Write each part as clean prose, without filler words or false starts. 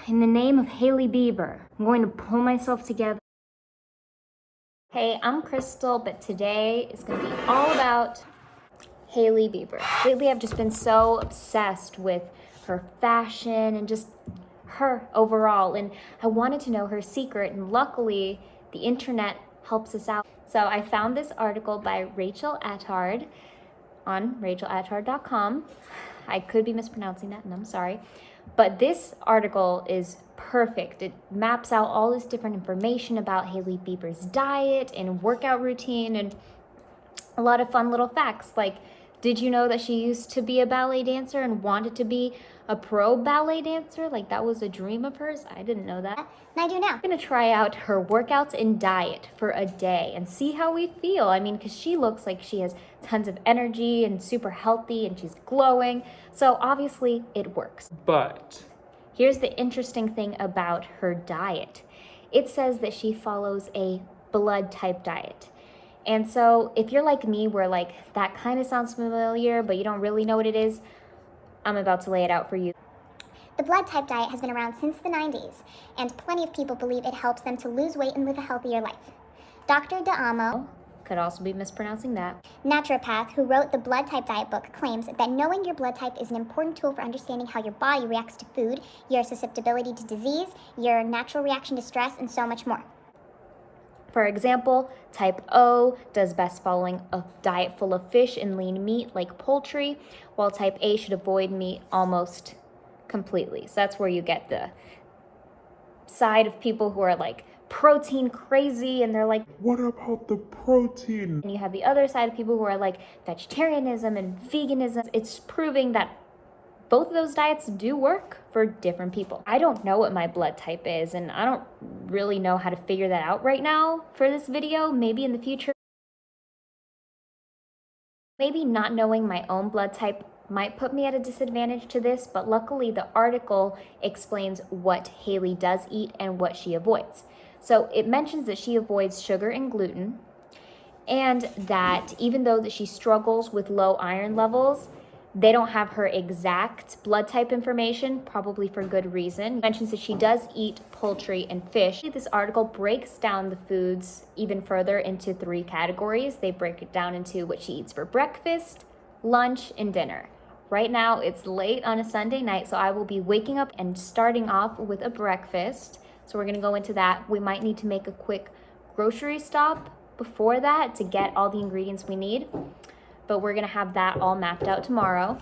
in the name of Hailey Bieber, I'm going to pull myself together. Hey, I'm Crystal, but today is going to be all about Hailey Bieber. Lately, I've just been so obsessed with her fashion and just her overall, and I wanted to know her secret, and luckily, the internet helps us out. So I found this article by Rachel Attard on rachelattard.com. I could be mispronouncing that, and I'm sorry. But this article is perfect. It maps out all this different information about Hailey Bieber's diet and workout routine and a lot of fun little facts. Like, did you know that she used to be a ballet dancer and wanted to be a pro ballet dancer? Like, that was a dream of hers? I didn't know that. And I do now. I'm gonna try out her workouts and diet for a day and see how we feel. I mean, because she looks like she has tons of energy and super healthy and she's glowing. So obviously it works. But Here's the interesting thing about her diet. It says that she follows a blood type diet. And so if you're like me, where like that kind of sounds familiar, but you don't really know what it is, I'm about to lay it out for you. The blood type diet has been around since the 90s, and plenty of people believe it helps them to lose weight and live a healthier life. Dr. D'Amo, Could also be mispronouncing that. naturopath who wrote the blood type diet book, claims that knowing your blood type is an important tool for understanding how your body reacts to food, your susceptibility to disease, your natural reaction to stress, and so much more. For example, type O does best following a diet full of fish and lean meat like poultry, while type A should avoid meat almost completely. So that's where you get the side of people who are like protein crazy and they're like, what about the protein? and you have the other side of people who are like vegetarianism and veganism. It's proving that both of those diets do work for different people. I don't know what my blood type is, and I don't really know how to figure that out right now for this video. Maybe in the future. Maybe not knowing my own blood type might put me at a disadvantage to this, but luckily the article explains what Hailey does eat and what she avoids. So it mentions that she avoids sugar and gluten, and that even though that she struggles with low iron levels, they don't have her exact blood type information, probably for good reason. It mentions that she does eat poultry and fish. This article breaks down the foods even further into 3 categories. They break it down into what she eats for breakfast, lunch, and dinner. Right now, it's late on a Sunday night, so I will be waking up and starting off with a breakfast. So we're gonna go into that. We might need to make a quick grocery stop before that to get all the ingredients we need, but we're gonna have that all mapped out tomorrow.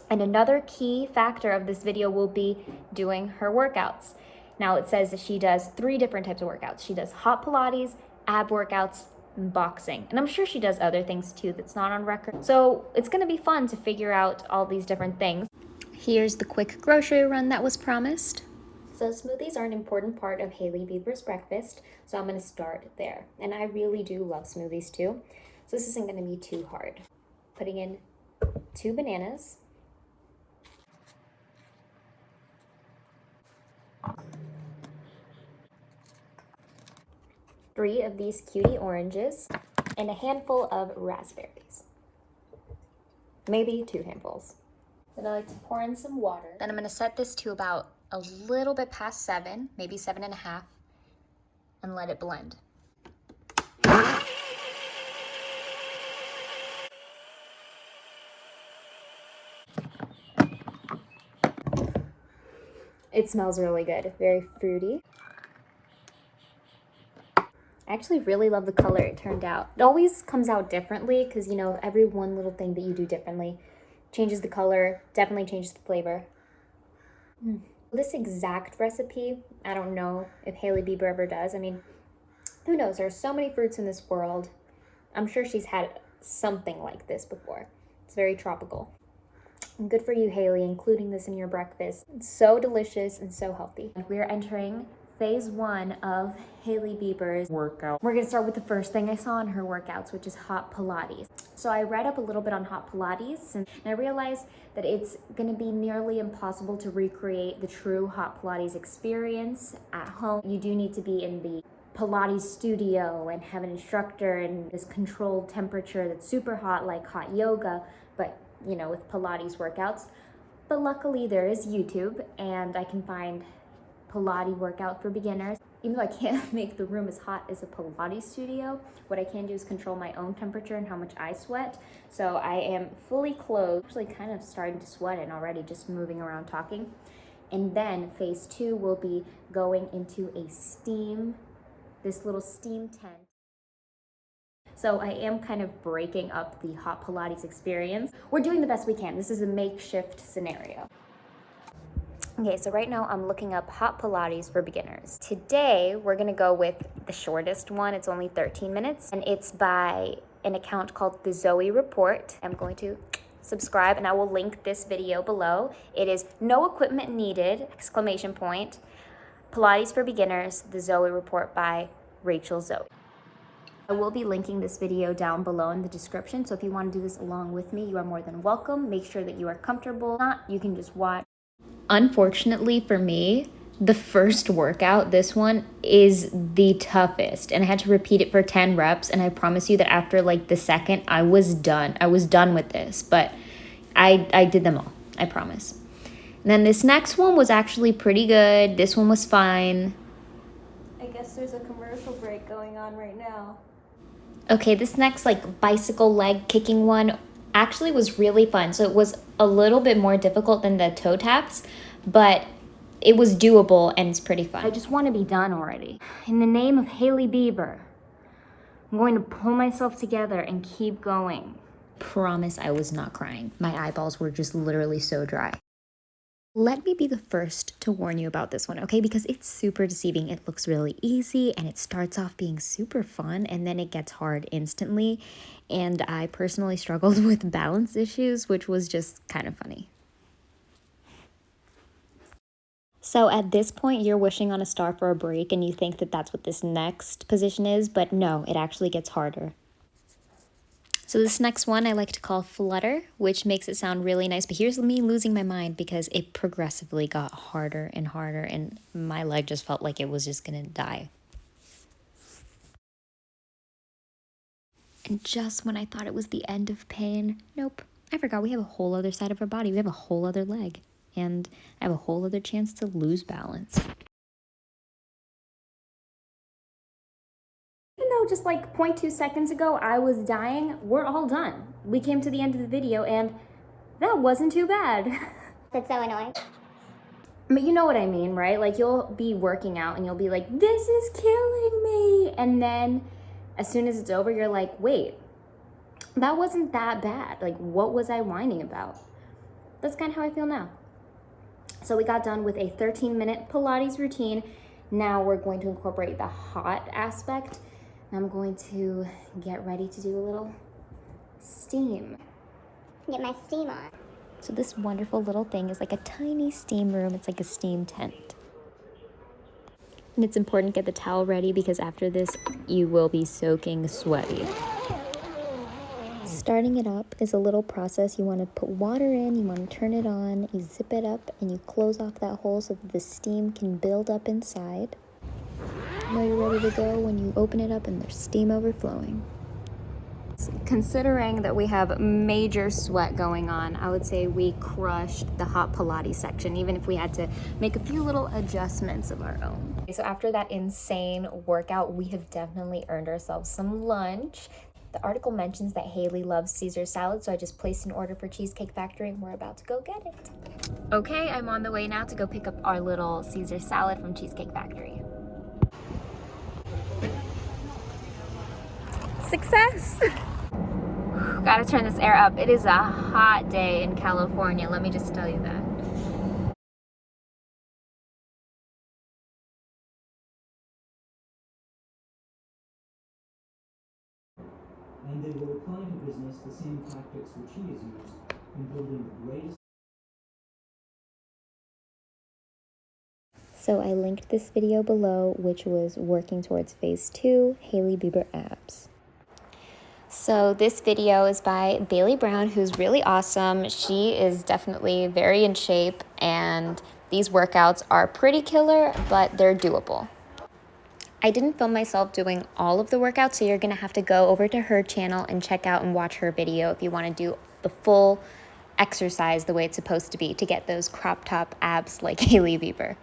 And another key factor of this video will be doing her workouts. Now it says that she does 3 different types of workouts. She does hot Pilates, ab workouts, and boxing. And I'm sure she does other things too that's not on record. So it's gonna be fun to figure out all these different things. Here's the quick grocery run that was promised. So smoothies are an important part of Hailey Bieber's breakfast, so I'm gonna start there. And I really do love smoothies too, so this isn't gonna be too hard. Putting in 2 bananas, three of these cutie oranges, and a handful of raspberries. Maybe 2 handfuls. Then I like to pour in some water. Then I'm gonna set this to about a little bit past 7, maybe 7.5, and let it blend. It smells really good, very fruity. I actually really love the color it turned out. It always comes out differently because, you know, every one little thing that you do differently changes the color, definitely changes the flavor. This exact recipe, I don't know if Hailey Bieber ever does. I mean, who knows? There's so many fruits in this world. I'm sure she's had something like this before. It's very tropical. And good for you, Hailey, including this in your breakfast. It's so delicious and so healthy. We're entering phase 1 of Hailey Bieber's Workout. We're gonna start with the first thing I saw in her workouts, which is hot Pilates. So I read up a little bit on hot Pilates, and I realized that it's gonna be nearly impossible to recreate the true hot Pilates experience at home. You do need to be in the Pilates studio and have an instructor in this controlled temperature that's super hot, like hot yoga, but you know, with Pilates workouts. But luckily there is YouTube and I can find Pilates workout for beginners. Even though I can't make the room as hot as a Pilates studio, what I can do is control my own temperature and how much I sweat. So I am fully clothed, actually kind of starting to sweat and already just moving around talking. And then phase 2 will be going into this little steam tent. So I am kind of breaking up the hot Pilates experience. We're doing the best we can. This is a makeshift scenario. Okay, so right now I'm looking up hot Pilates for beginners. Today, we're gonna go with the shortest one. It's only 13 minutes, and it's by an account called The Zoe Report. I'm going to subscribe, and I will link this video below. It is no equipment needed, ! Pilates for beginners, The Zoe Report by Rachel Zoe. I will be linking this video down below in the description, so if you want to do this along with me, you are more than welcome. Make sure that you are comfortable. If not, you can just watch. Unfortunately for me, the first workout, this one, is the toughest. And I had to repeat it for 10 reps. And I promise you that after like the second, I was done. I was done with this. But I did them all, I promise. And then this next one was actually pretty good. This one was fine. I guess there's a commercial break going on right now. Okay, this next like bicycle leg kicking one actually was really fun. So it was a little bit more difficult than the toe taps, but it was doable and it's pretty fun. I just want to be done already. In the name of Hailey Bieber, I'm going to pull myself together and keep going. Promise I was not crying. My eyeballs were just literally so dry. Let me be the first to warn you about this one, okay? Because it's super deceiving. It looks really easy and it starts off being super fun and then it gets hard instantly. And I personally struggled with balance issues, which was just kind of funny. So at this point, you're wishing on a star for a break and you think that that's what this next position is, but no, it actually gets harder. So this next one I like to call Flutter, which makes it sound really nice. But here's me losing my mind because it progressively got harder and harder and my leg just felt like it was just gonna die. And just when I thought it was the end of pain, nope, I forgot we have a whole other side of our body. We have a whole other leg and I have a whole other chance to lose balance. Just like 0.2 seconds ago I was dying, we're all done. We came to the end of the video and that wasn't too bad. That's so annoying. But you know what I mean, right? Like you'll be working out and you'll be like, this is killing me. And then as soon as it's over, you're like, wait, that wasn't that bad. Like what was I whining about? That's kind of how I feel now. So we got done with a 13-minute Pilates routine. Now we're going to incorporate the hot aspect. I'm going to get ready to do a little steam. Get my steam on. So this wonderful little thing is like a tiny steam room. It's like a steam tent. And it's important to get the towel ready because after this, you will be soaking sweaty. Starting it up is a little process. You want to put water in, you want to turn it on, you zip it up, and you close off that hole so that the steam can build up inside. Know you're ready to go when you open it up and there's steam overflowing. Considering that we have major sweat going on, I would say we crushed the hot Pilates section, even if we had to make a few little adjustments of our own. Okay, so after that insane workout, we have definitely earned ourselves some lunch. The article mentions that Hailey loves Caesar salad, so I just placed an order for Cheesecake Factory and we're about to go get it. Okay, I'm on the way now to go pick up our little Caesar salad from Cheesecake Factory. Success! Gotta turn this air up. It is a hot day in California, let me just tell you that. And they were applying to business the same tactics which he has used in building the greatest. So I linked this video below, which was working towards phase 2, Hailey Bieber abs. So this video is by Bailey Brown, who's really awesome. She is definitely very in shape, and these workouts are pretty killer, but they're doable. I didn't film myself doing all of the workouts, so you're gonna have to go over to her channel and check out and watch her video if you wanna do the full exercise the way it's supposed to be to get those crop top abs like Hailey Bieber.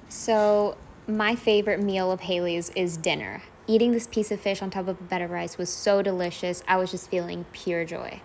So my favorite meal of Hailey's is dinner. Eating this piece of fish on top of a bed of rice was so delicious. I was just feeling pure joy.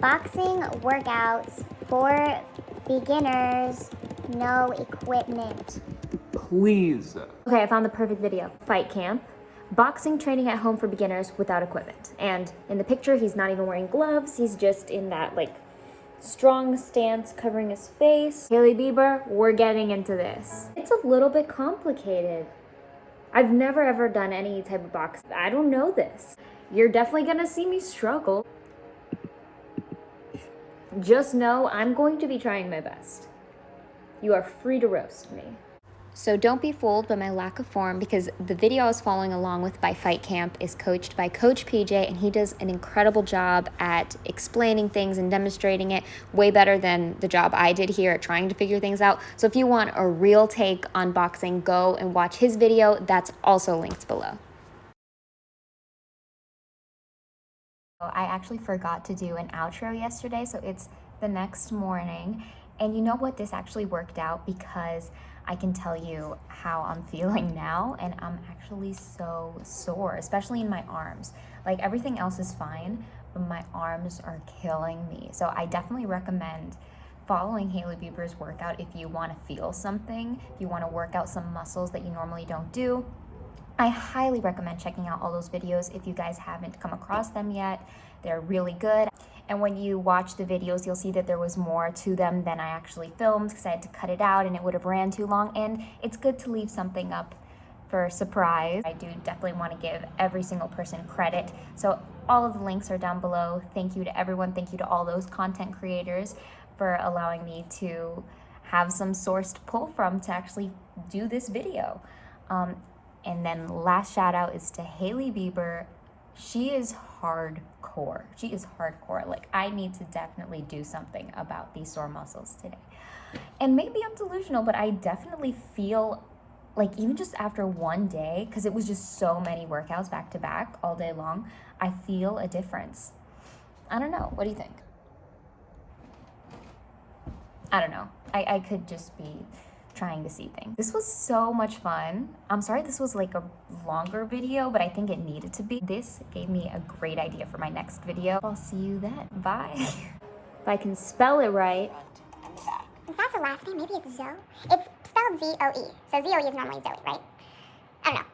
Boxing workouts for beginners, no equipment. Please. Okay, I found the perfect video. Fight camp. Boxing training at home for beginners without equipment. And in the picture, he's not even wearing gloves. He's just in that like strong stance covering his face. Hailey Bieber, we're getting into this. It's a little bit complicated. I've never ever done any type of boxing. I don't know this. You're definitely gonna see me struggle. Just know I'm going to be trying my best. You are free to roast me. So don't be fooled by my lack of form, because the video I was following along with by Fight Camp is coached by Coach PJ, and he does an incredible job at explaining things and demonstrating it way better than the job I did here at trying to figure things out. So if you want a real take on boxing, go and watch his video. That's also linked below. I actually forgot to do an outro yesterday, so it's the next morning. And you know what? This actually worked out because I can tell you how I'm feeling now, and I'm actually so sore, especially in my arms. Like everything else is fine, but my arms are killing me. So I definitely recommend following Hailey Bieber's workout if you want to feel something, if you want to work out some muscles that you normally don't do. I highly recommend checking out all those videos if you guys haven't come across them yet. They're really good. And when you watch the videos, you'll see that there was more to them than I actually filmed because I had to cut it out and it would have ran too long. And it's good to leave something up for surprise. I do definitely want to give every single person credit. So all of the links are down below. Thank you to everyone. Thank you to all those content creators for allowing me to have some source to pull from to actually do this video. And then last shout out is to Hailey Bieber. She is hardcore. She is hardcore. Like, I need to definitely do something about these sore muscles today. And maybe I'm delusional, but I definitely feel like even just after one day, because it was just so many workouts back to back all day long, I feel a difference. I don't know. What do you think? I don't know. I could just be trying to see things. This was so much fun. I'm sorry this was like a longer video, but I think it needed to be. This gave me a great idea for my next video. I'll see you then. Bye. If I can spell it right. Since that's her last name, maybe it's Zoe? It's spelled Z-O-E. So Z-O-E is normally Zoe, right? I don't know.